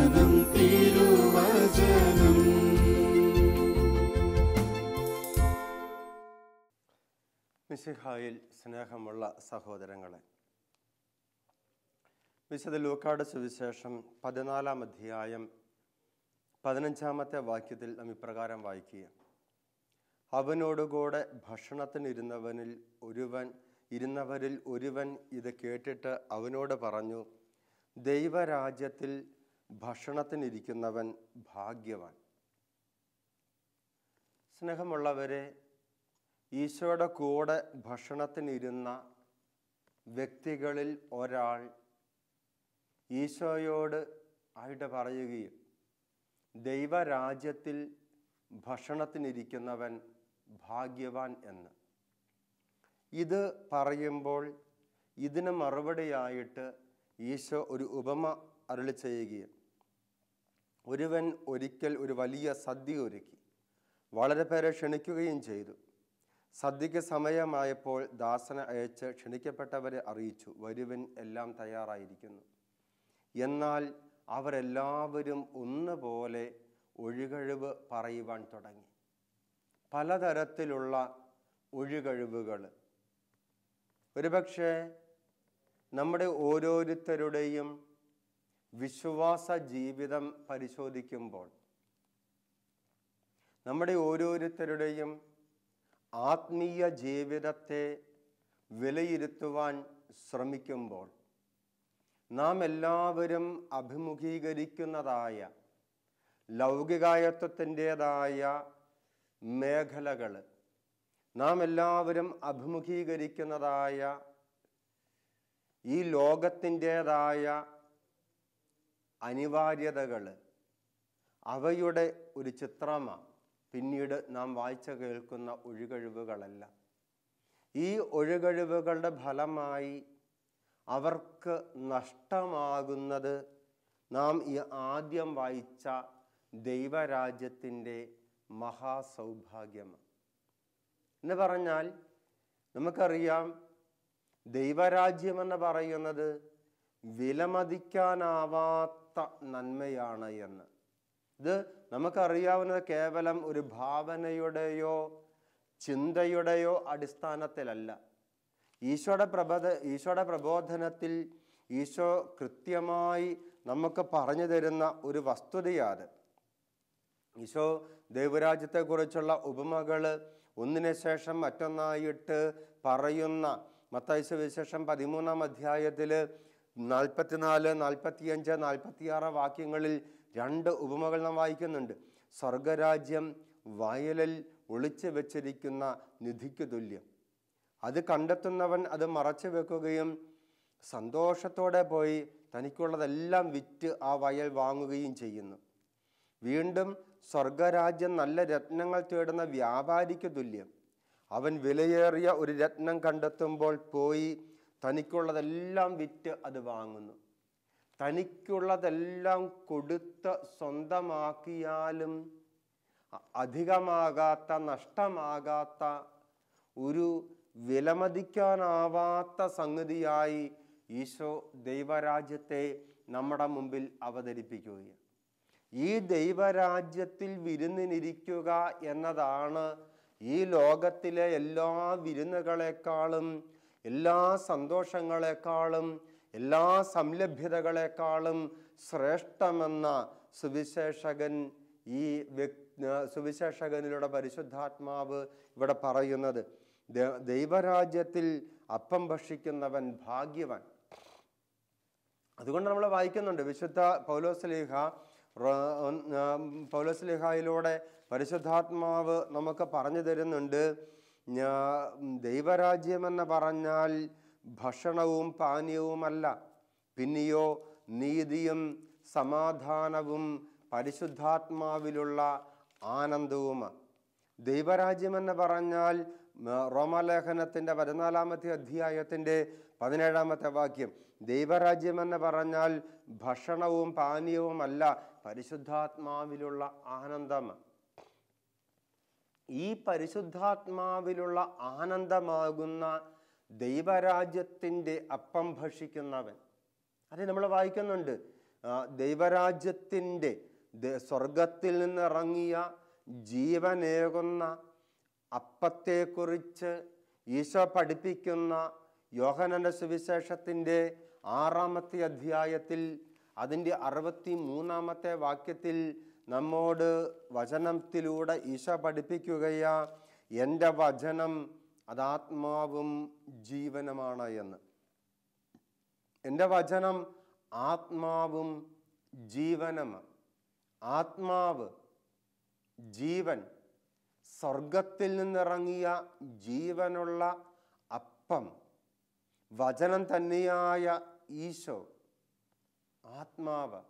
തിരുവചനം തിരുവചനം. മിശിഹായിൽ സ്നേഹമുള്ള സഹോദരങ്ങളെ, വിശുദ്ധ ലൂക്കായുടെ സുവിശേഷം 14-ാം അധ്യായം 15-ാമത്തെ വാക്യത്തിൽ നാം ഇപ്രകാരം വായിക്കുക: അവനോടുകൂടെ ഭക്ഷണത്തിനിരുന്നവരിൽ ഒരുവൻ ഇത് കേട്ടിട്ട് അവനോട് പറഞ്ഞു, ദൈവരാജ്യത്തിൽ ഭക്ഷണത്തിനിരിക്കുന്നവൻ ഭാഗ്യവാൻ. സ്നേഹമുള്ളവരെ, ഈശോയുടെ കൂടെ ഭക്ഷണത്തിനിരുന്ന വ്യക്തികളിൽ ഒരാൾ ഈശോയോട് ആയിട്ട് പറയുകയും ദൈവരാജ്യത്തിൽ ഭക്ഷണത്തിനിരിക്കുന്നവൻ ഭാഗ്യവാൻ എന്ന്. ഇത് പറയുമ്പോൾ ഇതിന് മറുപടിയായിട്ട് ഈശോ ഒരു ഉപമ അരുളി ചെയ്യുകയും, ഒരുവൻ ഒരിക്കൽ ഒരു വലിയ സദ്യ ഒരുക്കി വളരെ പേരെ ക്ഷണിക്കുകയും ചെയ്തു. സദ്യയ്ക്ക് സമയമായപ്പോൾ ദാസനെ അയച്ച് ക്ഷണിക്കപ്പെട്ടവരെ അറിയിച്ചു, വരുവിൻ, എല്ലാം തയ്യാറായിരിക്കുന്നു. എന്നാൽ അവരെല്ലാവരും ഒന്നുപോലെ ഒഴികഴിവ് പറയുവാൻ തുടങ്ങി. പലതരത്തിലുള്ള ഒഴികഴിവുകൾ. ഒരുപക്ഷെ നമ്മുടെ ഓരോരുത്തരുടെയും വിശ്വാസ ജീവിതം പരിശോധിക്കുമ്പോൾ, നമ്മുടെ ഓരോരുത്തരുടെയും ആത്മീയ ജീവിതത്തെ വിലയിരുത്തുവാൻ ശ്രമിക്കുമ്പോൾ നാം എല്ലാവരും അഭിമുഖീകരിക്കുന്നതായ ലൗകികായത്വത്തിൻ്റെതായ മേഖലകൾ, നാം എല്ലാവരും അഭിമുഖീകരിക്കുന്നതായ ഈ ലോകത്തിൻ്റെതായ അനിവാര്യതകൾ, അവയുടെ ഒരു ചിത്രമാണ് പിന്നീട് നാം വായിച്ചു കേൾക്കുന്ന ഒഴികഴിവുകളല്ല. ഈ ഒഴികഴിവുകളുടെ ഫലമായി അവർക്ക് നഷ്ടമാകുന്നത് നാം ഈ ആദ്യം വായിച്ച ദൈവരാജ്യത്തിൻ്റെ മഹാസൗഭാഗ്യമാണ്. എന്ന് പറഞ്ഞാൽ നമുക്കറിയാം, ദൈവരാജ്യമെന്ന് പറയുന്നത് വിലമതിക്കാനാവാത്ത നന്മയാണ് എന്ന്. ഇത് നമുക്കറിയാവുന്നത് കേവലം ഒരു ഭാവനയുടെയോ ചിന്തയുടെയോ അടിസ്ഥാനത്തിലല്ല. ഈശോയുടെ പ്രബോധനത്തിൽ ഈശോ കൃത്യമായി നമുക്ക് പറഞ്ഞു തരുന്ന ഒരു വസ്തുതയാണ്. ഈശോ ദൈവരാജ്യത്തെക്കുറിച്ചുള്ള ഉപമകൾ ഒന്നിനു ശേഷം മറ്റൊന്നായിട്ട് പറയുന്ന മത്തായി സുവിശേഷം 13-ാം അധ്യായത്തിൽ 44, 45, 46 വാക്യങ്ങളിൽ 2 ഉപമകൾ നാം വായിക്കുന്നുണ്ട്. സ്വർഗരാജ്യം വയലിൽ ഒളിച്ചു വെച്ചിരിക്കുന്ന നിധിക്ക് തുല്യം. അത് കണ്ടെത്തുന്നവൻ അത് മറച്ചു വെക്കുകയും സന്തോഷത്തോടെ പോയി തനിക്കുള്ളതെല്ലാം വിറ്റ് ആ വയൽ വാങ്ങുകയും ചെയ്യുന്നു. വീണ്ടും സ്വർഗരാജ്യം നല്ല രത്നങ്ങൾ തേടുന്ന വ്യാപാരിക്ക് തുല്യം. അവൻ വിലയേറിയ ഒരു രത്നം കണ്ടെത്തുമ്പോൾ പോയി തനിക്കുള്ളതെല്ലാം വിറ്റ് അത് വാങ്ങുന്നു. തനിക്കുള്ളതെല്ലാം കൊടുത്ത് സ്വന്തമാക്കിയാലും അധികമാകാത്ത, നഷ്ടമാകാത്ത, ഒരു വിലമതിക്കാനാവാത്ത സംഗതിയായി ഈശോ ദൈവരാജ്യത്തെ നമ്മുടെ മുമ്പിൽ അവതരിപ്പിക്കുകയാണ്. ഈ ദൈവരാജ്യത്തിൽ വിരുന്നിനിരിക്കുക എന്നതാണ് ഈ ലോകത്തിലെ എല്ലാ വിരുന്നുകളെക്കാളും, എല്ലാ സന്തോഷങ്ങളെക്കാളും, എല്ലാ സംലഭ്യതകളെക്കാളും ശ്രേഷ്ഠമെന്ന സുവിശേഷകനിലൂടെ പരിശുദ്ധാത്മാവ് ഇവിടെ പറയുന്നത്. ദൈവരാജ്യത്തിൽ അപ്പം ഭക്ഷിക്കുന്നവൻ ഭാഗ്യവാൻ. അതുകൊണ്ട് നമ്മൾ വായിക്കുന്നുണ്ട്, വിശുദ്ധ പൗലോസ്ലീഹായിലൂടെ പരിശുദ്ധാത്മാവ് നമുക്ക് പറഞ്ഞു തരുന്നുണ്ട്, ദൈവരാജ്യമെന്ന് പറഞ്ഞാൽ ഭക്ഷണവും പാനീയവുമല്ല, പിന്നെയോ നീതിയും സമാധാനവും പരിശുദ്ധാത്മാവിലുള്ള ആനന്ദവുമാണ്. ദൈവരാജ്യമെന്ന് പറഞ്ഞാൽ റോമാലേഖനത്തിൻ്റെ 14-ാമത്തെ അധ്യായത്തിൻ്റെ 17-ാമത്തെ വാക്യം, ദൈവരാജ്യമെന്ന് പറഞ്ഞാൽ ഭക്ഷണവും പാനീയവുമല്ല, പരിശുദ്ധാത്മാവിലുള്ള ആനന്ദമാണ്. ഈ പരിശുദ്ധാത്മാവിലുള്ള ആനന്ദമാകുന്ന ദൈവരാജ്യത്തിൻ്റെ അപ്പം ഭക്ഷിക്കുന്നവൻ, അത് നമ്മൾ വായിക്കുന്നുണ്ട്. ദൈവരാജ്യത്തിൻ്റെ സ്വർഗത്തിൽ നിന്നിറങ്ങിയ ജീവനേകുന്ന അപ്പത്തെക്കുറിച്ച് ഈശോ പഠിപ്പിക്കുന്ന യോഹന്നാന്റെ സുവിശേഷത്തിൻ്റെ 6-ാമത്തെ അധ്യായത്തിൽ അതിൻ്റെ 63-ാമത്തെ വാക്യത്തിൽ നമ്മോട് വചനത്തിലൂടെ ഈശോ പഠിപ്പിക്കുകയാ, എൻ്റെ വചനം അതാത്മാവും ജീവനുമാണ് എന്ന്. എൻ്റെ വചനം ആത്മാവും ജീവനുമാണ്. ആത്മാവ്, ജീവൻ, സ്വർഗത്തിൽ നിന്നിറങ്ങിയ ജീവനുള്ള അപ്പം, വചനം തന്നെയായ ഈശോ, ആത്മാവ്.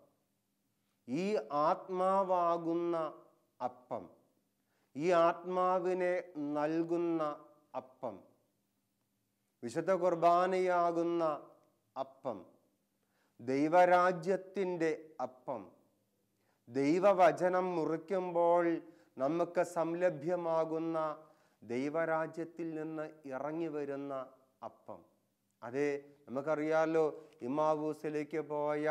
ഈ ആത്മാവാകുന്ന അപ്പം, ഈ ആത്മാവിനെ നൽകുന്ന അപ്പം, വിശുദ്ധ കുർബാനയാകുന്ന അപ്പം, ദൈവരാജ്യത്തിൻ്റെ അപ്പം, ദൈവവചനം മുറിക്കുമ്പോൾ നമുക്ക് സംലഭ്യമാകുന്ന ദൈവരാജ്യത്തിൽ നിന്ന് ഇറങ്ങി വരുന്ന അപ്പം. അതെ, നമുക്കറിയാലോ ഇമ്മാവൂസിലേക്ക് പോയ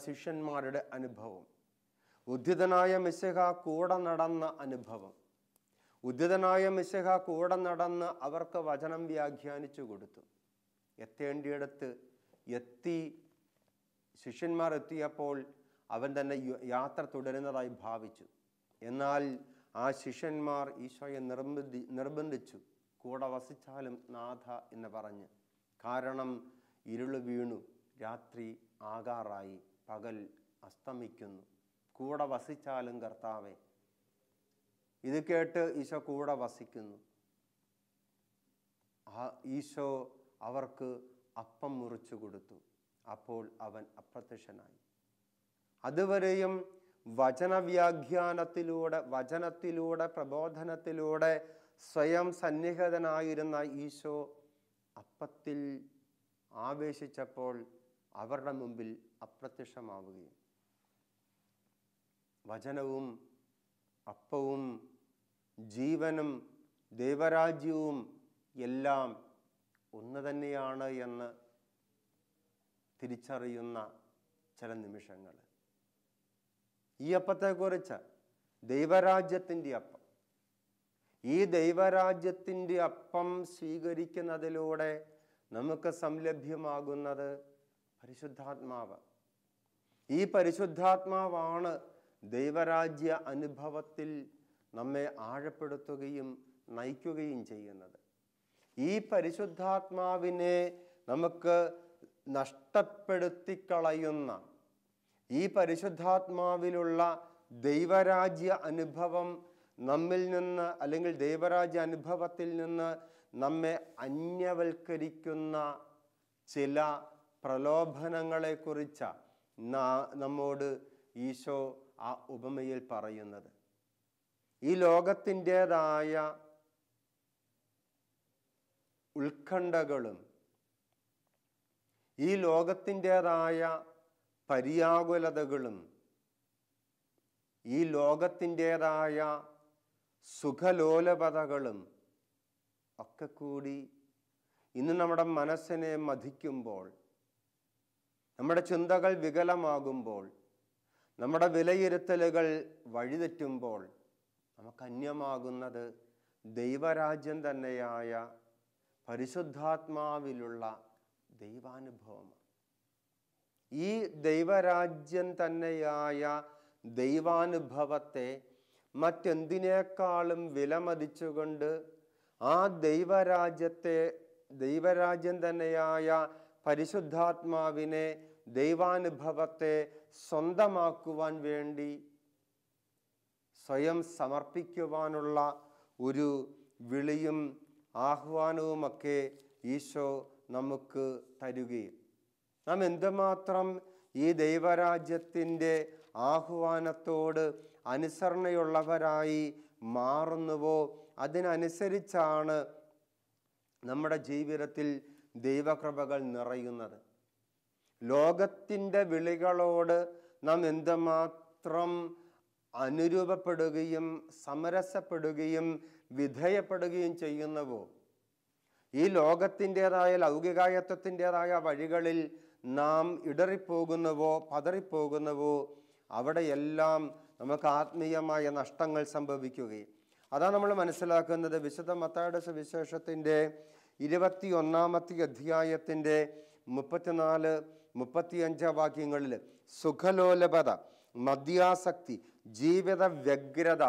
ശിഷ്യന്മാരുടെ അനുഭവം, ഉദ്ധിതനായ മിശിഹ കൂടെ നടന്ന അനുഭവം. ഉദ്ധിതനായ മിശിഹ കൂടെ നടന്ന് അവർക്ക് വചനം വ്യാഖ്യാനിച്ചു കൊടുത്തു. എത്തേണ്ടിയിടത്ത് എത്തി. ശിഷ്യന്മാർ എത്തിയപ്പോൾ അവൻ തന്നെ യാത്ര തുടരുന്നതായി ഭാവിച്ചു. എന്നാൽ ആ ശിഷ്യന്മാർ ഈശോയെ നിർബന്ധിച്ചു, കൂടെ വസിച്ചാലും നാഥ എന്ന് പറഞ്ഞ്. കാരണം ഇരുള് വീണു, രാത്രി ആകാറായി, പകൽ അസ്തമിക്കുന്നു. കൂടെ വസിച്ചാലും കർത്താവേ. ഇത് കേട്ട് ഈശോ കൂടെ വസിക്കുന്നു. ഈശോ അവർക്ക് അപ്പം മുറിച്ചു കൊടുത്തു. അപ്പോൾ അവൻ അപ്രത്യക്ഷനായി. അതുവരെയും വചനത്തിലൂടെ പ്രബോധനത്തിലൂടെ സ്വയം സന്നിഹിതനായിരുന്ന ഈശോ അപ്പത്തിൽ ആവേശിച്ചപ്പോൾ അവരുടെ മുമ്പിൽ അപ്രത്യക്ഷമാവുകയും. വചനവും അപ്പവും ജീവനും ദൈവരാജ്യവും എല്ലാം ഒന്ന് തന്നെയാണ് എന്ന് തിരിച്ചറിയുന്ന ചില നിമിഷങ്ങൾ. ഈ അപ്പത്തെക്കുറിച്ച്, ദൈവരാജ്യത്തിൻ്റെ അപ്പം, ഈ ദൈവരാജ്യത്തിൻ്റെ അപ്പം സ്വീകരിക്കുന്നതിലൂടെ നമുക്ക് സംലഭ്യമാകുന്നത് പരിശുദ്ധാത്മാവ്. ഈ പരിശുദ്ധാത്മാവാണ് ദൈവരാജ്യ അനുഭവത്തിൽ നമ്മെ ആഴപ്പെടുത്തുകയും നയിക്കുകയും ചെയ്യുന്നത്. ഈ പരിശുദ്ധാത്മാവിനെ നമുക്ക് നഷ്ടപ്പെടുത്തിക്കളയുന്ന, ഈ പരിശുദ്ധാത്മാവിലുള്ള ദൈവരാജ്യ അനുഭവം നമ്മിൽ നിന്ന്, അല്ലെങ്കിൽ ദൈവരാജ്യ അനുഭവത്തിൽ നിന്ന് നമ്മെ അന്യവൽക്കരിക്കുന്ന ചില പ്രലോഭനങ്ങളെക്കുറിച്ചാണ് നമ്മോട് ഈശോ ആ ഉപമയിൽ പറയുന്നത്. ഈ ലോകത്തിൻ്റെതായ ഉത്കണ്ഠകളും ഈ ലോകത്തിൻ്റെതായ പര്യാകുലതകളും ഈ ലോകത്തിൻ്റെതായ സുഖലോലപതകളും ഒക്കെ കൂടി ഇന്ന് നമ്മുടെ മനസ്സിനെ മഥിക്കുമ്പോൾ, നമ്മുടെ ചിന്തകൾ വികലമാകുമ്പോൾ, നമ്മുടെ വിലയിരുത്തലുകൾ വഴിതെറ്റുമ്പോൾ നമുക്ക് അന്യമാകുന്നത് ദൈവരാജ്യം തന്നെയായ പരിശുദ്ധാത്മാവിലുള്ള ദൈവാനുഭവമാണ്. ഈ ദൈവരാജ്യം തന്നെയായ ദൈവാനുഭവത്തെ മറ്റെന്തിനേക്കാളും വിലമതിച്ചുകൊണ്ട് ആ ദൈവരാജ്യം തന്നെയായ പരിശുദ്ധാത്മാവിനെ, ദൈവാനുഭവത്തെ സ്വന്തമാക്കുവാൻ വേണ്ടി സ്വയം സമർപ്പിക്കുവാനുള്ള ഒരു വിളിയും ആഹ്വാനവുമൊക്കെ ഈശോ നമുക്ക് തരുകയും, നാം എന്തുമാത്രം ഈ ദൈവരാജ്യത്തിൻ്റെ ആഹ്വാനത്തോട് അനുസരണയുള്ളവരായി മാറുന്നുവോ അതിനനുസരിച്ചാണ് നമ്മുടെ ജീവിതത്തിൽ ദൈവകൃപകൾ നിറയുന്നത്. ലോകത്തിൻ്റെ വിളികളോട് നാം എന്തുമാത്രം അനുരൂപപ്പെടുകയും സമരസപ്പെടുകയും വിധേയപ്പെടുകയും ചെയ്യുന്നുവോ, ഈ ലോകത്തിൻ്റെതായ ലൗകികായത്വത്തിൻ്റെതായ വഴികളിൽ നാം ഇടറിപ്പോകുന്നുവോ പതറിപ്പോകുന്നുവോ അവിടെയെല്ലാം നമുക്ക് ആത്മീയമായ നഷ്ടങ്ങൾ സംഭവിക്കുകയും. അതാണ് നമ്മൾ മനസ്സിലാക്കുന്നത്. വിശുദ്ധ മത്തായിയുടെ സുവിശേഷത്തിൻ്റെ 21-ാമത്തെ അധ്യായത്തിൻ്റെ 34-35 വാക്യങ്ങളിൽ സുഖലോലപത, മദ്യാസക്തി, ജീവിത വ്യഗ്രത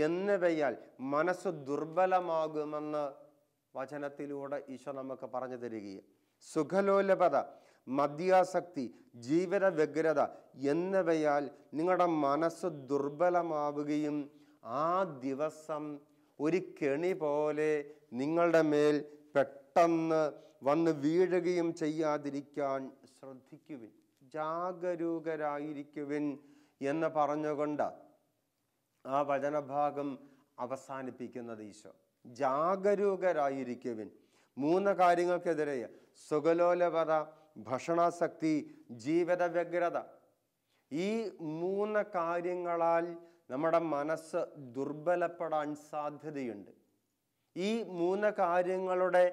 എന്നിവയാൽ മനസ്സ് ദുർബലമാകുമെന്ന് വചനത്തിലൂടെ ഈശോ നമുക്ക് പറഞ്ഞു തരികയാണ്. സുഖലോലപത, മദ്യാസക്തി, ജീവിത വ്യഗ്രത എന്നിവയാൽ നിങ്ങളുടെ മനസ്സ് ദുർബലമാവുകയും ആ ദിവസം ഒരു കെണി പോലെ നിങ്ങളുടെ മേൽ പെട്ടെന്ന് വന്ന് വീഴുകയും ചെയ്യാതിരിക്കാൻ ശ്രദ്ധിക്കുവിൻ, ജാഗരൂകരായിരിക്കുവിൻ എന്ന് പറഞ്ഞുകൊണ്ട് ആ വചനഭാഗം അവസാനിപ്പിക്കുന്നത് ഈശോ. ജാഗരൂകരായിരിക്കുവിൻ. 3 കാര്യങ്ങൾക്കെതിരെ: സുഖലോലപത, ഭക്ഷണാസക്തി, ജീവിത വ്യഗ്രത. ഈ 3 കാര്യങ്ങളാൽ നമ്മുടെ മനസ്സ് ദുർബലപ്പെടാൻ സാധ്യതയുണ്ട്. ഈ 3 കാര്യങ്ങളുടെ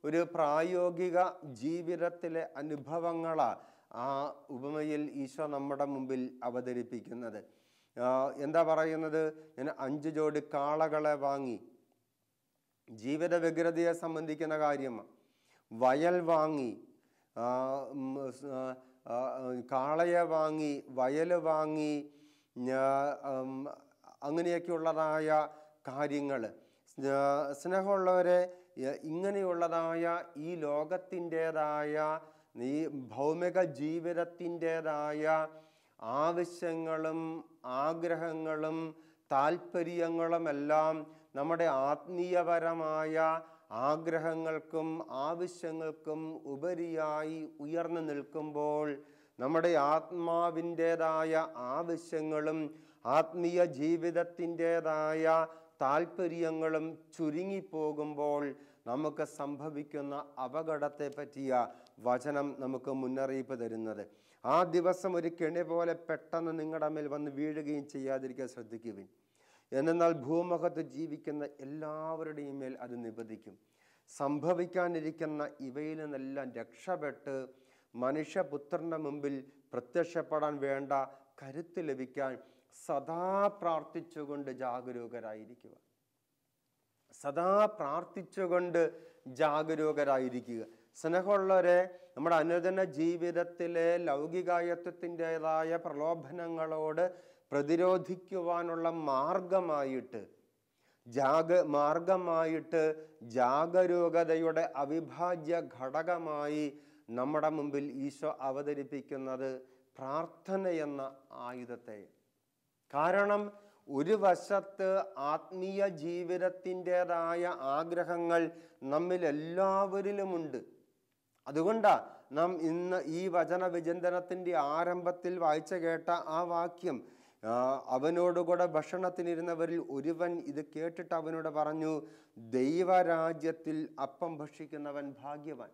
ഒരു പ്രായോഗിക ജീവിതത്തിലെ അനുഭവങ്ങളാണ് ആ ഉപമയിൽ ഈശോ നമ്മുടെ മുമ്പിൽ അവതരിപ്പിക്കുന്നത്. എന്താ പറയുന്നത്? ഞാൻ 5 ജോഡി കാളകളെ വാങ്ങി, ജീവിത വ്യഗ്രതയെ സംബന്ധിക്കുന്ന കാര്യമാണ്. വയൽ വാങ്ങി, കാളയെ വാങ്ങി, വയൽ വാങ്ങി, അങ്ങനെയൊക്കെയുള്ളതായ കാര്യങ്ങൾ. സ്നേഹമുള്ളവരെ, ഇങ്ങനെയുള്ളതായ ഈ ലോകത്തിൻ്റെതായ ഈ ഭൗമിക ജീവിതത്തിൻ്റെതായ ആവശ്യങ്ങളും ആഗ്രഹങ്ങളും താല്പര്യങ്ങളുമെല്ലാം നമ്മുടെ ആത്മീയപരമായ ആഗ്രഹങ്ങൾക്കും ആവശ്യങ്ങൾക്കും ഉപരിയായി ഉയർന്നു നിൽക്കുമ്പോൾ നമ്മുടെ ആത്മാവിൻ്റെതായ ആവശ്യങ്ങളും ആത്മീയ ജീവിതത്തിൻ്റെതായ താല്പര്യങ്ങളും ചുരുങ്ങിപ്പോകുമ്പോൾ നമുക്ക് സംഭവിക്കുന്ന അപകടത്തെ പറ്റിയ വചനം നമുക്ക് മുന്നറിയിപ്പ് തരുന്നത്. ആ ദിവസം ഒരു കെണി പോലെ പെട്ടെന്ന് നിങ്ങളുടെ മേൽ വന്ന് വീഴുകയും ചെയ്യാതിരിക്കാൻ ശ്രദ്ധിക്കുവിൻ. എന്നാൽ ഭൂമുഖത്ത് ജീവിക്കുന്ന എല്ലാവരുടെയും മേൽ അത് നിബന്ധിക്കും. സംഭവിക്കാനിരിക്കുന്ന ഇവയിൽ നിന്നെല്ലാം രക്ഷപ്പെട്ട് മനുഷ്യപുത്രൻ്റെ മുമ്പിൽ പ്രത്യക്ഷപ്പെടാൻ വേണ്ട കരുത്ത് ലഭിക്കാൻ സദാ പ്രാർത്ഥിച്ചുകൊണ്ട് ജാഗരൂകരായിരിക്കുക. സദാ പ്രാർത്ഥിച്ചുകൊണ്ട് ജാഗരൂകരായിരിക്കുക. സ്നേഹമുള്ളവരെ, നമ്മുടെ അനുദിന ജീവിതത്തിലെ ലൗകികായത്വത്തിൻ്റെതായ പ്രലോഭനങ്ങളോട് പ്രതിരോധിക്കുവാനുള്ള മാർഗമായിട്ട് ജാഗരൂകതയുടെ അവിഭാജ്യ ഘടകമായി നമ്മുടെ മുമ്പിൽ ഈശോ അവതരിപ്പിക്കുന്നത് പ്രാർത്ഥന എന്ന ആയുധത്തെ. കാരണം ഒരു വശത്ത് ആത്മീയ ജീവിതത്തിൻ്റെതായ ആഗ്രഹങ്ങൾ നമ്മിൽ എല്ലാവരിലുമുണ്ട്. അതുകൊണ്ടാണ് നാം ഇന്ന് ഈ വചന വിചിന്തനത്തിൻ്റെ ആരംഭത്തിൽ വായിച്ചു കേട്ട ആ വാക്യം, അവനോടുകൂടെ ഭക്ഷണത്തിനിരുന്നവരിൽ ഒരുവൻ ഇത് കേട്ടിട്ട് അവനോട് പറഞ്ഞു, ദൈവരാജ്യത്തിൽ അപ്പം ഭക്ഷിക്കുന്നവൻ ഭാഗ്യവാൻ.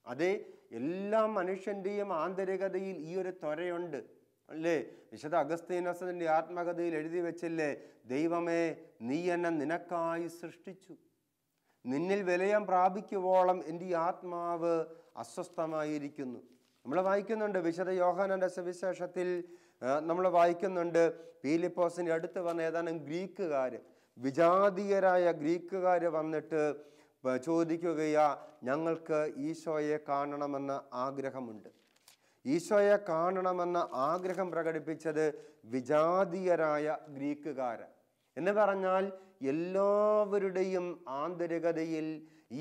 അതെ, എല്ലാ മനുഷ്യൻ്റെയും ആന്തരികതയിൽ ഈ ഒരു ത്വരയുണ്ട് അല്ലേ? വിശുദ്ധ അഗസ്തീനോസിന്റെ ആത്മകഥയിൽ എഴുതി വെച്ചില്ലേ, ദൈവമേ, നീ എന്നെ നിനക്കായി സൃഷ്ടിച്ചു, നിന്നിൽ വിലയം പ്രാപിക്കുവോളം എൻ്റെ ആത്മാവ് അസ്വസ്ഥമായിരിക്കുന്നു. നമ്മൾ വായിക്കുന്നുണ്ട് വിശുദ്ധ യോഹന്നാന്റെ സുവിശേഷത്തിൽ, നമ്മൾ വായിക്കുന്നുണ്ട് പീലിപ്പോസിൻ്റെ അടുത്ത് വന്ന ഏതാനും ഗ്രീക്കുകാർ, വിജാതീയരായ ഗ്രീക്കുകാർ വന്നിട്ട് ചോദിക്കുകയാ, ഞങ്ങൾക്ക് ഈശോയെ കാണണമെന്ന് ആഗ്രഹമുണ്ട്. ഈശോയെ കാണണമെന്ന ആഗ്രഹം പ്രകടിപ്പിച്ചത് വിജാതീയരായ ഗ്രീക്കുകാർ. എന്ന് പറഞ്ഞാൽ എല്ലാവരുടെയും ആന്തരികതയിൽ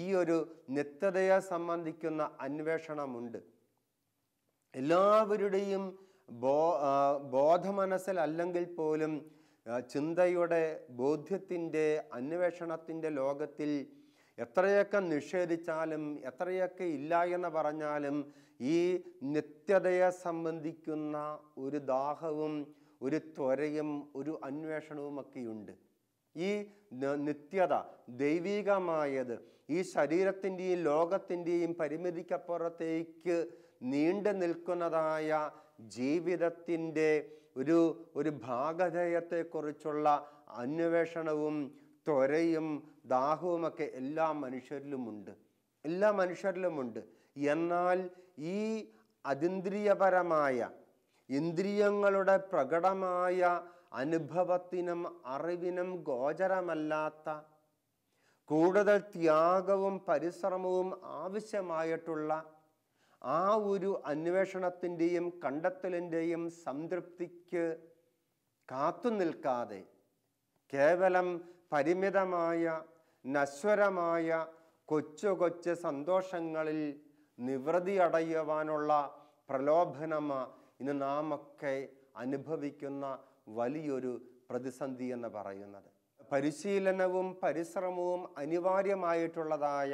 ഈ ഒരു നിത്യതയെ സംബന്ധിക്കുന്ന അന്വേഷണമുണ്ട്. എല്ലാവരുടെയും ബോധമനസ്സിൽ അല്ലെങ്കിൽ പോലും ചിന്തയുടെ ബോധ്യത്തിൻ്റെ അന്വേഷണത്തിൻ്റെ ലോകത്തിൽ എത്രയൊക്കെ നിഷേധിച്ചാലും എത്രയൊക്കെ ഇല്ല എന്ന് പറഞ്ഞാലും ഈ നിത്യതയെ സംബന്ധിക്കുന്ന ഒരു ദാഹവും ഒരു ത്വരയും ഒരു അന്വേഷണവുമൊക്കെയുണ്ട്. ഈ നിത്യത, ദൈവികമായത്, ഈ ശരീരത്തിൻ്റെയും ലോകത്തിൻ്റെയും പരിമിതിക്കപ്പുറത്തേക്ക് നീണ്ടു നിൽക്കുന്നതായ ജീവിതത്തിൻ്റെ ഒരു ഭാഗധേയത്തെക്കുറിച്ചുള്ള അന്വേഷണവും ത്വരയും ദാഹവുമൊക്കെ എല്ലാ മനുഷ്യരിലുമുണ്ട് എല്ലാ മനുഷ്യരിലുമുണ്ട്. എന്നാൽ ഈ അതീന്ദ്രിയപരമായ ഇന്ദ്രിയങ്ങളുടെ പ്രകടമായ അനുഭവത്തിനും അറിവിനും ഗോചരമല്ലാത്ത, കൂടുതൽ ത്യാഗവും പരിശ്രമവും ആവശ്യമായിട്ടുള്ള ആ ഒരു അന്വേഷണത്തിൻ്റെയും കണ്ടെത്തലിൻ്റെയും സംതൃപ്തിക്ക് കാത്തു നിൽക്കാതെ കേവലം പരിമിതമായ നശ്വരമായ കൊച്ചു കൊച്ചു സന്തോഷങ്ങളിൽ നിവൃത്തി അടയുവാനുള്ള പ്രലോഭനമാണ് ഇന്ന് നാം ഒക്കെ അനുഭവിക്കുന്ന വലിയൊരു പ്രതിസന്ധി എന്ന് പറയുന്നത്. പരിശീലനവും പരിശ്രമവും അനിവാര്യമായിട്ടുള്ളതായ,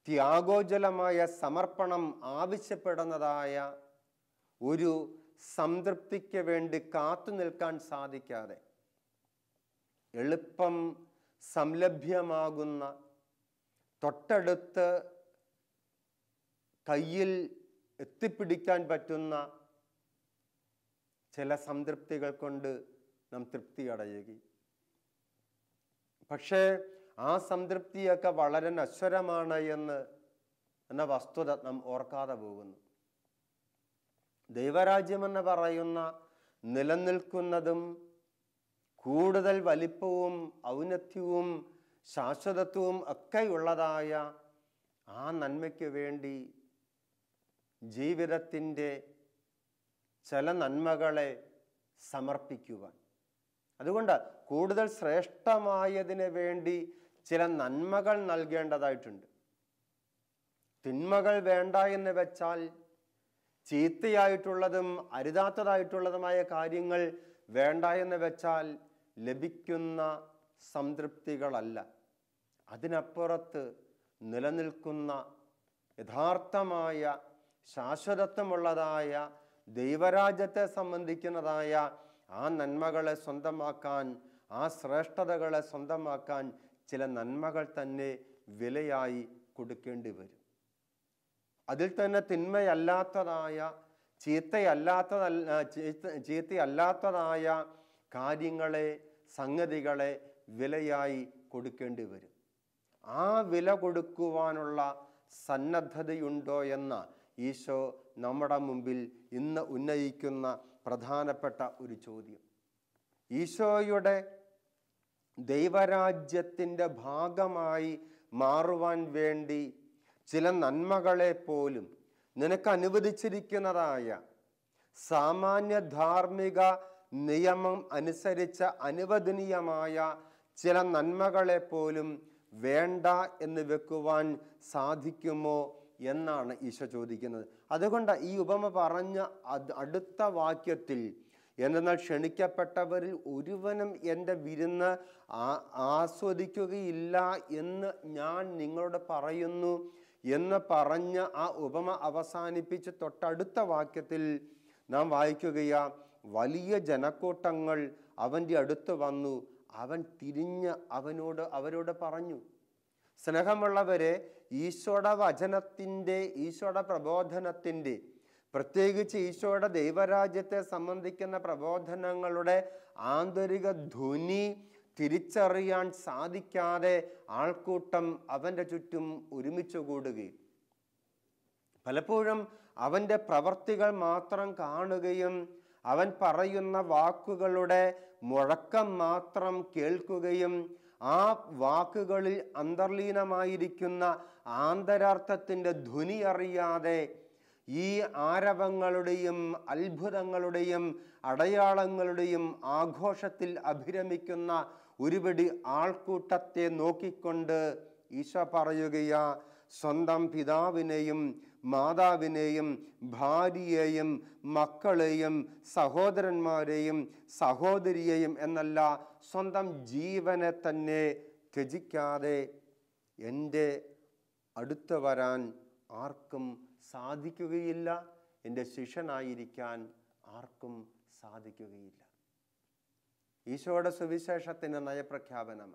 ത്യാഗോജ്വലമായ സമർപ്പണം ആവശ്യപ്പെടുന്നതായ ഒരു സംതൃപ്തിക്ക് വേണ്ടി കാത്തു നിൽക്കാൻ സാധിക്കാതെ എളുപ്പം സംലഭ്യമാകുന്ന, തൊട്ടടുത്ത് കയ്യിൽ എത്തിപ്പിടിക്കാൻ പറ്റുന്ന ചില സംതൃപ്തികൾ കൊണ്ട് നാം തൃപ്തി അടയുകയും, പക്ഷേ ആ സംതൃപ്തിയൊക്കെ വളരെ നശ്വരമാണ് എന്ന വസ്തുത നാം ഓർക്കാതെ പോകുന്നു. ദൈവരാജ്യമെന്ന് പറയുന്ന നിലനിൽക്കുന്നതും കൂടുതൽ വലിപ്പവും ഔന്നത്യവും ശാശ്വതത്വവും ഒക്കെയുള്ളതായ ആ നന്മയ്ക്ക് വേണ്ടി ജീവിതത്തിൻ്റെ ചില നന്മകളെ സമർപ്പിക്കുവാൻ, അതുകൊണ്ട് കൂടുതൽ ശ്രേഷ്ഠമായതിന് വേണ്ടി ചില നന്മകൾ നൽകേണ്ടതായിട്ടുണ്ട്. തിന്മകൾ വേണ്ട എന്ന് വെച്ചാൽ ചീത്തയായിട്ടുള്ളതും അരുതാത്തതായിട്ടുള്ളതുമായ കാര്യങ്ങൾ വേണ്ട എന്ന് വെച്ചാൽ ലഭിക്കുന്ന സംതൃപ്തികളല്ല. അതിനപ്പുറത്ത് നിലനിൽക്കുന്ന യഥാർത്ഥമായ ശാശ്വതത്വമുള്ളതായ ദൈവരാജ്യത്തെ സംബന്ധിക്കുന്നതായ ആ നന്മകളെ സ്വന്തമാക്കാൻ, ആ ശ്രേഷ്ഠതകളെ സ്വന്തമാക്കാൻ ചില നന്മകൾ തന്നെ വിലയായി കൊടുക്കേണ്ടി വരും. അതിൽ തന്നെ തിന്മയല്ലാത്തതായ, ചീത്തയല്ലാത്തതായ കാര്യങ്ങളെ, സംഗതികളെ വിലയായി കൊടുക്കേണ്ടി വരും. ആ വില കൊടുക്കുവാനുള്ള സന്നദ്ധതയുണ്ടോ എന്ന ഈശോ നമ്മുടെ മുമ്പിൽ ഇന്ന് ഉന്നയിക്കുന്ന പ്രധാനപ്പെട്ട ഒരു ചോദ്യം. ഈശോയുടെ ദൈവരാജ്യത്തിൻ്റെ ഭാഗമായി മാറുവാൻ വേണ്ടി ചില നന്മകളെ പോലും നിനക്ക് അനുവദിച്ചിരിക്കുന്നതായ സാമാന്യ ധാർമ്മിക നിയമം അനുസരിച്ച് അനുവദനീയമായ ചില നന്മകളെ പോലും വേണ്ട എന്ന് വെക്കുവാൻ സാധിക്കുമോ എന്നാണ് ഈശോ ചോദിക്കുന്നത്. അതുകൊണ്ട് ഈ ഉപമ പറഞ്ഞ അടുത്ത വാക്യത്തിൽ, എന്തെന്നാൽ ക്ഷണിക്കപ്പെട്ടവരിൽ ഒരുവനും എൻ്റെ വിരുന്ന് ആസ്വദിക്കുകയില്ല എന്ന് ഞാൻ നിങ്ങളോട് പറയുന്നു എന്ന് പറഞ്ഞ് ആ ഉപമ അവസാനിപ്പിച്ച് തൊട്ടടുത്ത വാക്യത്തിൽ നാം വായിക്കുകയാ, വലിയ ജനക്കൂട്ടങ്ങൾ അവൻ്റെ അടുത്ത് വന്നു. അവൻ തിരിഞ്ഞ് അവരോട് പറഞ്ഞു, സ്നേഹമുള്ളവരെ, ഈശോയുടെ വചനത്തിൻ്റെ, ഈശോയുടെ പ്രബോധനത്തിൻ്റെ, പ്രത്യേകിച്ച് ഈശോയുടെ ദൈവരാജ്യത്തെ സംബന്ധിക്കുന്ന പ്രബോധനങ്ങളുടെ ആന്തരിക ധ്വനി തിരിച്ചറിയാൻ സാധിക്കാതെ ആൾക്കൂട്ടം അവൻ്റെ ചുറ്റും ഒരുമിച്ച് കൂടുകയും പലപ്പോഴും അവൻ്റെ പ്രവർത്തികൾ മാത്രം കാണുകയും അവൻ പറയുന്ന വാക്കുകളുടെ മുഴക്കം മാത്രം കേൾക്കുകയും ആ വാക്കുകളിൽ അന്തർലീനമായിരിക്കുന്ന ആന്തരാർത്ഥത്തിൻ്റെ ധ്വനി അറിയാതെ ഈ ആരവങ്ങളുടെയും അത്ഭുതങ്ങളുടെയും അടയാളങ്ങളുടെയും ആഘോഷത്തിൽ അഭിരമിക്കുന്ന ഒരുപിടി ആൾക്കൂട്ടത്തെ നോക്കിക്കൊണ്ട് ഈശോ പറയുകയാ, സ്വന്തം പിതാവിനെയും മാതാവിനെയും ഭാര്യയെയും മക്കളെയും സഹോദരന്മാരെയും സഹോദരിയെയും എന്നല്ല, സ്വന്തം ജീവനെ തന്നെ ത്യജിക്കാതെ എൻ്റെ അടുത്ത് വരാൻ ആർക്കും സാധിക്കുകയില്ല, എൻ്റെ ശിഷ്യനായിരിക്കാൻ ആർക്കും സാധിക്കുകയില്ല. ഈശോയുടെ സുവിശേഷത്തിന് നയപ്രഖ്യാപനം,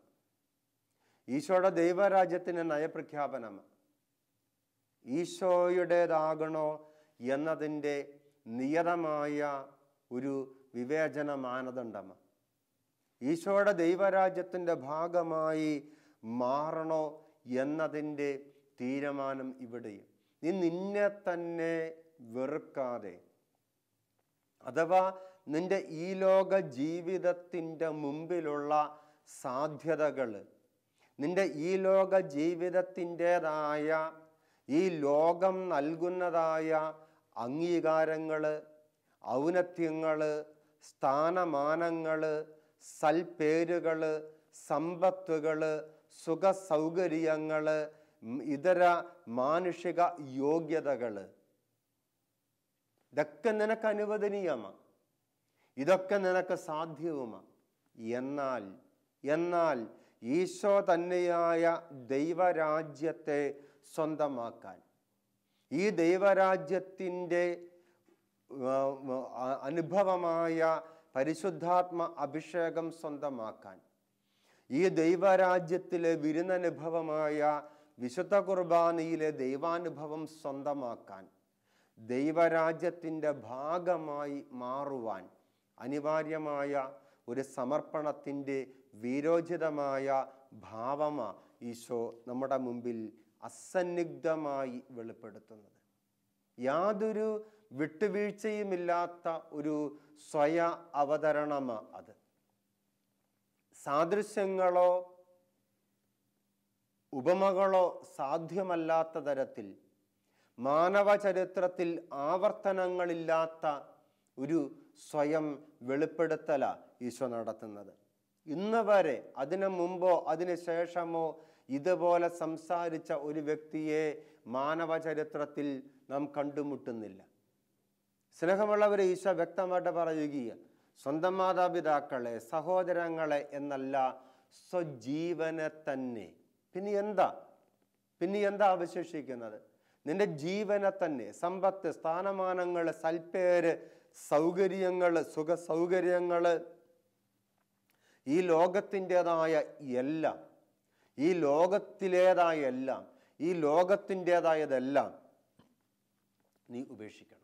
ഈശോയുടെ ദൈവരാജ്യത്തിന് നയപ്രഖ്യാപനം, ഈശോയുടേതാകണോ എന്നതിൻ്റെ നിയതമായ ഒരു വിവേചന മാനദണ്ഡമാണ്. ഈശോയുടെ ദൈവരാജ്യത്തിൻ്റെ ഭാഗമായി മാറണോ എന്നതിൻ്റെ തീരുമാനം ഇവിടെയും. നീ നിന്നെ തന്നെ വെറുക്കാതെ, അഥവാ നിന്റെ ഈ ലോക ജീവിതത്തിൻ്റെ മുമ്പിലുള്ള സാധ്യതകൾ, നിന്റെ ഈ ലോക ജീവിതത്തിൻ്റെതായ ഈ ലോകം നൽകുന്നതായ അംഗീകാരങ്ങൾ, ഔന്നത്യങ്ങൾ, സ്ഥാനമാനങ്ങൾ, സൽപ്പേരുകൾ, സമ്പത്തുകൾ, സുഖസൗകര്യങ്ങൾ, ഇതര മാനുഷിക യോഗ്യതകൾ, ഇതൊക്കെ നിനക്ക് അനുവദനീയമാണ്, ഇതൊക്കെ നിനക്ക് സാധ്യവുമാണ്. എന്നാൽ ഈശോ തന്നെയായ ദൈവരാജ്യത്തെ സ്വന്തമാക്കാൻ, ഈ ദൈവരാജ്യത്തിൻ്റെ അനുഭവമായ പരിശുദ്ധാത്മ അഭിഷേകം സ്വന്തമാക്കാൻ, ഈ ദൈവരാജ്യത്തിലെ വിരുന്നനുഭവമായ വിശുദ്ധ കുർബാനയിലെ ദൈവാനുഭവം സ്വന്തമാക്കാൻ, ദൈവരാജ്യത്തിൻ്റെ ഭാഗമായി മാറുവാൻ അനിവാര്യമായ ഒരു സമർപ്പണത്തിൻ്റെ വീരോചിതമായ ഭാവമാണ് ഈശോ നമ്മുടെ മുമ്പിൽ അസന്നിഗ്ധമായി വെളിപ്പെടുത്തുന്നത്. യാതൊരു വിട്ടുവീഴ്ചയുമില്ലാത്ത ഒരു സ്വയ അവതരണമാണ് അത്. സാദൃശ്യങ്ങളോ ഉപമകളോ സാധ്യമല്ലാത്ത തരത്തിൽ, മാനവ ചരിത്രത്തിൽ ആവർത്തനങ്ങളില്ലാത്ത ഒരു സ്വയം വെളിപ്പെടുത്തല ഈശോ നടത്തുന്നത്. ഇന്ന് വരെ, അതിനു മുമ്പോ അതിനു ശേഷമോ ഇതുപോലെ സംസാരിച്ച ഒരു വ്യക്തിയെ മാനവ ചരിത്രത്തിൽ നാം കണ്ടുമുട്ടുന്നില്ല. സ്നേഹമുള്ളവരെ, ഈശോ വ്യക്തമായിട്ട് പറയുകയാണ്, സ്വന്തം മാതാപിതാക്കളെ, സഹോദരങ്ങളെ എന്നല്ല, സ്വജീവനെ തന്നെ. പിന്നെ എന്താ അവശേഷിക്കുന്നത്? നിന്റെ ജീവനെ തന്നെ. സമ്പത്ത്, സ്ഥാനമാനങ്ങൾ, സൽപ്പേര്, സൗകര്യങ്ങൾ, സുഖസൗകര്യങ്ങൾ, ഈ ലോകത്തിൻ്റെതായ എല്ലാം, ഈ ലോകത്തിലേതായ എല്ലാം, ഈ ലോകത്തിൻ്റെതായതെല്ലാം നീ ഉപേക്ഷിക്കണം.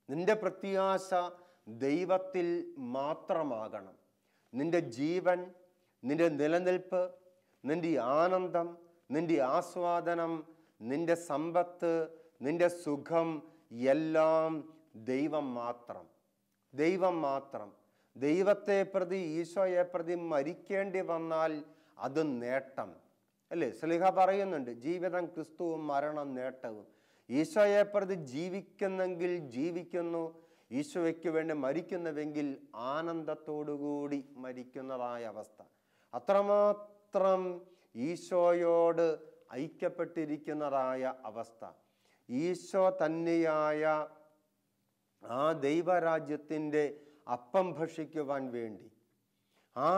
നിന്റെ പ്രത്യാശ ദൈവത്തിൽ മാത്രമാകണം. നിന്റെ ജീവൻ, നിന്റെ നിലനിൽപ്പ്, നിന്റെ ആനന്ദം, നിന്റെ ആസ്വാദനം, നിന്റെ സമ്പത്ത്, നിന്റെ സുഖം എല്ലാം ദൈവം മാത്രം. ദൈവം മാത്രം. ദൈവത്തെ പ്രതി, ഈശോയെ പ്രതി മരിക്കേണ്ടി വന്നാൽ അത് നേട്ടം അല്ലേ? സ്ലീഹ പറയുന്നുണ്ട്, ജീവിതം ക്രിസ്തുവും മരണം നേട്ടവും. ഈശോയെ പ്രതി ജീവിക്കുന്നെങ്കിൽ ജീവിക്കുന്നു, ഈശോയ്ക്ക് വേണ്ടി മരിക്കുന്നുവെങ്കിൽ ആനന്ദത്തോടുകൂടി മരിക്കുന്നതായ അവസ്ഥ. അത്രമാത്രം ഈശോയോട് ഐക്യപ്പെട്ടിരിക്കുന്നതായ അവസ്ഥ. ഈശോ തന്നെയായ ആ ദൈവരാജ്യത്തിൻ്റെ അപ്പം ഭക്ഷിക്കുവാൻ വേണ്ടി, ആ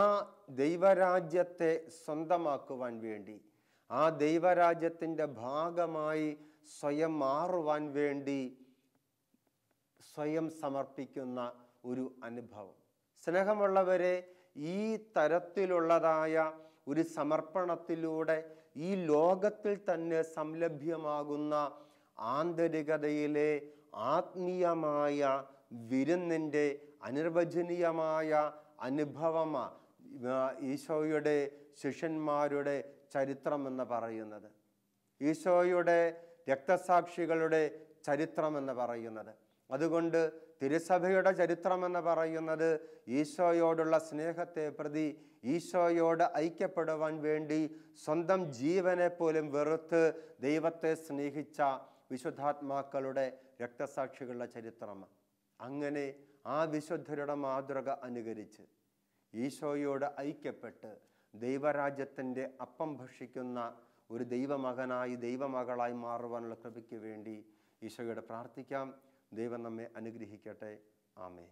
ദൈവരാജ്യത്തെ സ്വന്തമാക്കുവാൻ വേണ്ടി, ആ ദൈവരാജ്യത്തിൻ്റെ ഭാഗമായി സ്വയം മാറുവാൻ വേണ്ടി സ്വയം സമർപ്പിക്കുന്ന ഒരു അനുഭവം. സ്നേഹമുള്ളവരെ, ഈ തരത്തിലുള്ളതായ ഒരു സമർപ്പണത്തിലൂടെ ഈ ലോകത്തിൽ തന്നെ സംലഭ്യമാകുന്ന ആന്തരികതയിലെ ആത്മീയമായ വിരുന്നിൻ്റെ അനിർവചനീയമായ അനുഭവമാണ് ഈശോയുടെ ശിഷ്യന്മാരുടെ ചരിത്രം എന്ന് പറയുന്നത്, ഈശോയുടെ രക്തസാക്ഷികളുടെ ചരിത്രം എന്ന് പറയുന്നത്. അതുകൊണ്ട് തിരുസഭയുടെ ചരിത്രം എന്ന് പറയുന്നത് ഈശോയോടുള്ള സ്നേഹത്തെ പ്രതി, ഈശോയോട് ഐക്യപ്പെടുവാൻ വേണ്ടി സ്വന്തം ജീവനെ പോലും വെറുത്ത് ദൈവത്തെ സ്നേഹിച്ച വിശുദ്ധാത്മാക്കളുടെ രക്തസാക്ഷികളുടെ ചരിത്രമാണ്. അങ്ങനെ ആ വിശുദ്ധരുടെ മാതൃക അനുകരിച്ച് ഈശോയോട് ഐക്യപ്പെട്ട് ദൈവരാജ്യത്തിൻ്റെ അപ്പം ഭക്ഷിക്കുന്ന ഒരു ദൈവമകനായി, ദൈവമകളായി മാറുവാനുള്ള കൃപയ്ക്ക് വേണ്ടി ഈശോയോട് പ്രാർത്ഥിക്കാം. ദൈവം നമ്മെ അനുഗ്രഹിക്കട്ടെ. ആമേൻ.